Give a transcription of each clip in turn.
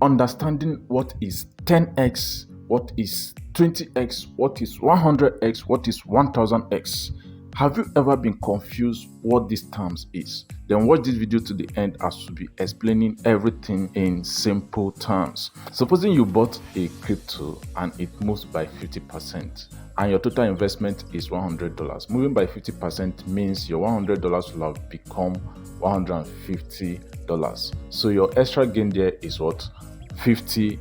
understanding what is 10x, what is 20x, what is 100x, what is 1000x. Have you ever been confused what these terms is? Then watch this video to the end as we'll be explaining everything in simple terms. Supposing you bought a crypto and it moves by 50% and your total investment is $100. Moving by 50% means your $100 will have become $150. So your extra gain there is what? $50.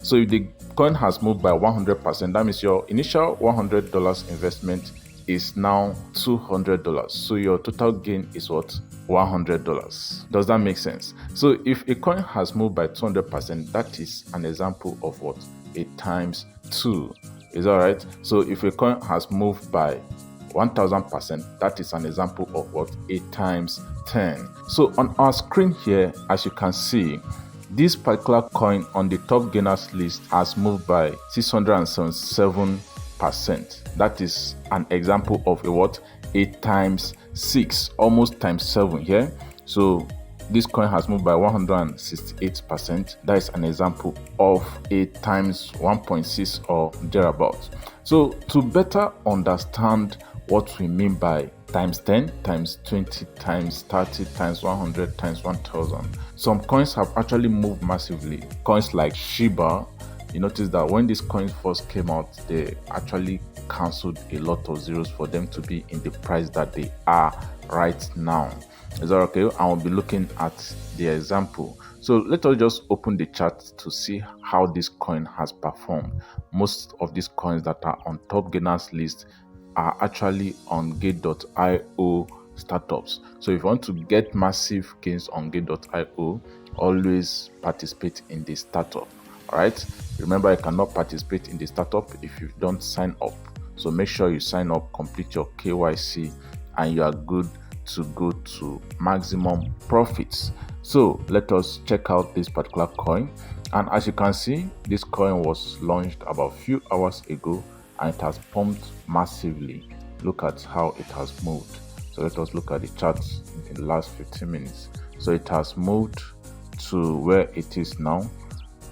So if the coin has moved by 100%, that means your initial $100 investment is now $200. So your total gain is what? $100. Does that make sense? So if a coin has moved by 200%, that is an example of what? A times 2. Is that right? So if a coin has moved by 1000%, that is an example of what? A times 10. So on our screen here, as you can see, this particular coin on the top gainers list has moved by 677%. That is an example of a what? A times 6, almost times 7 here. So this coin has moved by 168%. That is an example of a times 1.6 or thereabouts. So to better understand what we mean by times 10, times 20, times 30, times 100, times 1000, some coins have actually moved massively. Coins like Shiba, you notice that when these coins first came out, they actually cancelled a lot of zeros for them to be in the price that they are right now. Is that okay? I will be looking at the example. So let us just open the chart to see how this coin has performed. Most of these coins that are on top gainers list are actually on Gate.io startups. So if you want to get massive gains on Gate.io, always participate in the startup. All right. Remember, you cannot participate in the startup if you don't sign up. So make sure you sign up, complete your KYC, and you are good to go to maximum profits. So let us check out this particular coin. And as you can see, this coin was launched about a few hours ago and it has pumped massively. Look at how it has moved. So let us look at the charts in the last 15 minutes. So it has moved to where it is now.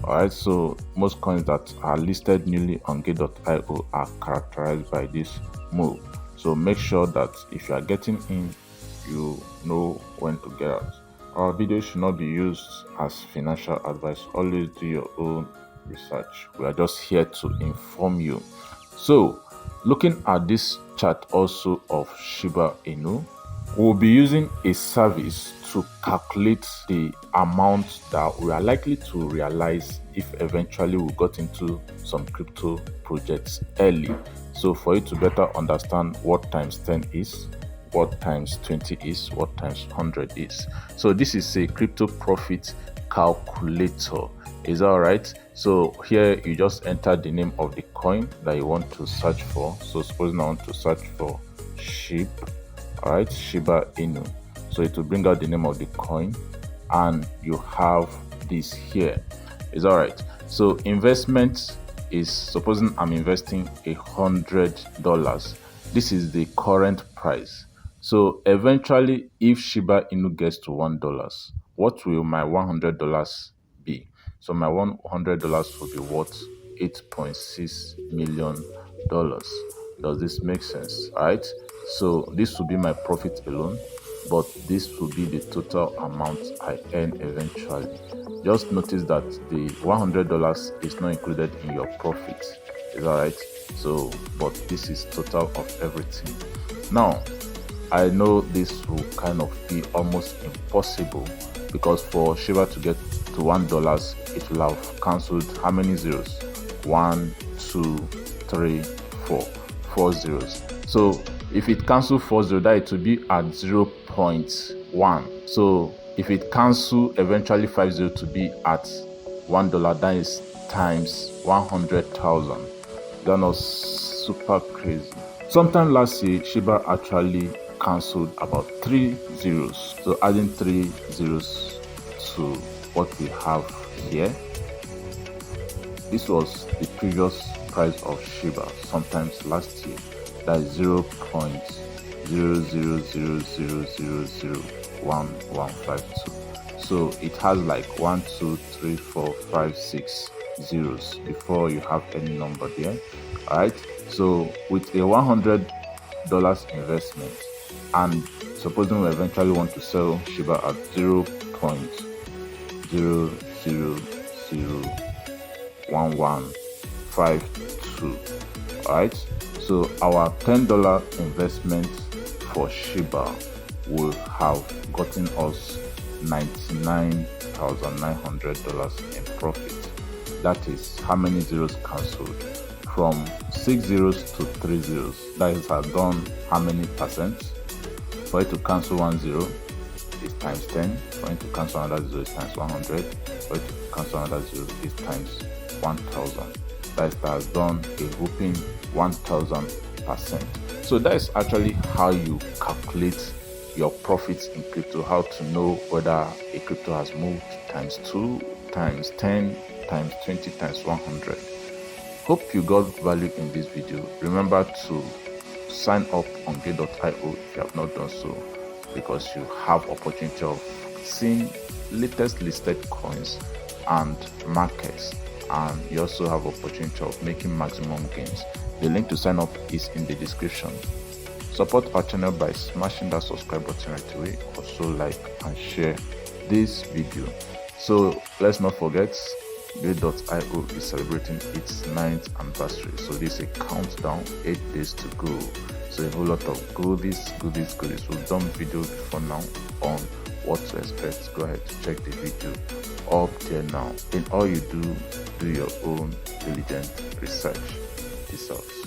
Alright, so most coins that are listed newly on Gate.io are characterized by this move. So make sure that if you are getting in, you know when to get out. Our video should not be used as financial advice. Always do your own research. We are just here to inform you. So looking at this chart also of Shiba Inu, we'll be using a service to calculate the amount that we are likely to realize if eventually we got into some crypto projects early. So for you to better understand what times 10 is, what times 20 is, what times 100 is. So this is a crypto profit calculator. Is that all right? So here you just enter the name of the coin that you want to search for. So suppose I want to search for SHIB, all right, Shiba Inu. So it will bring out the name of the coin and you have this here. Is all right? So investment is, supposing I'm investing $100. This is the current price. So eventually, if Shiba Inu gets to $1, what will my $100 be? So my $100 will be worth $8.6 million. Does this make sense? All right. So this will be my profit alone, but this will be the total amount I earn eventually. Just notice that the $100 is not included in your profit. Is that right? So, but this is total of everything. Now, I know this will kind of be almost impossible because for Shiba to get to $1, it will have cancelled how many zeros? 1, 2, 3, 4. 4 zeros. So if it cancels 4 zeros, that it will be at 0.1. So if it cancel eventually 5 zeros to be at $1, that is times 100,000. That was super crazy. Sometime last year, Shiba actually cancelled about 3 zeros. So adding 3 zeros to what we have here, this was the previous price of Shiba sometimes last year. That is 0.00000011152. So it has like 1, 2, 3, 4, 5, 6 zeros before you have any number there. All right. So with a $100 investment, and supposing we eventually want to sell Shiba at 0.00001152. All right. So our $10 investment for Shiba will have gotten us $99,900 in profit. That is how many zeros cancelled? From 6 zeros to 3 zeros. That is done how many percent? For it to cancel 1 zero is times 10. For it to cancel another zero is times 100. For it to cancel another zero is times 1000. That has done a whooping 1000%. So that is actually how you calculate your profits in crypto, how to know whether a crypto has moved times 2, times 10, times 20, times 100. Hope you got value in this video. Remember to sign up on Gate.io if you have not done so, because you have opportunity of seeing latest listed coins and markets, and you also have opportunity of making maximum gains. The link to sign up is in the description. Support our channel by smashing that subscribe button right away. Also like and share this video. So let's not forget, Gate.io is celebrating its 9th anniversary. So this is a countdown, 8 days to go. So a whole lot of goodies. We've done video before now on what to expect. Go ahead to check the video up there now. In all you do your own diligent research. Peace out.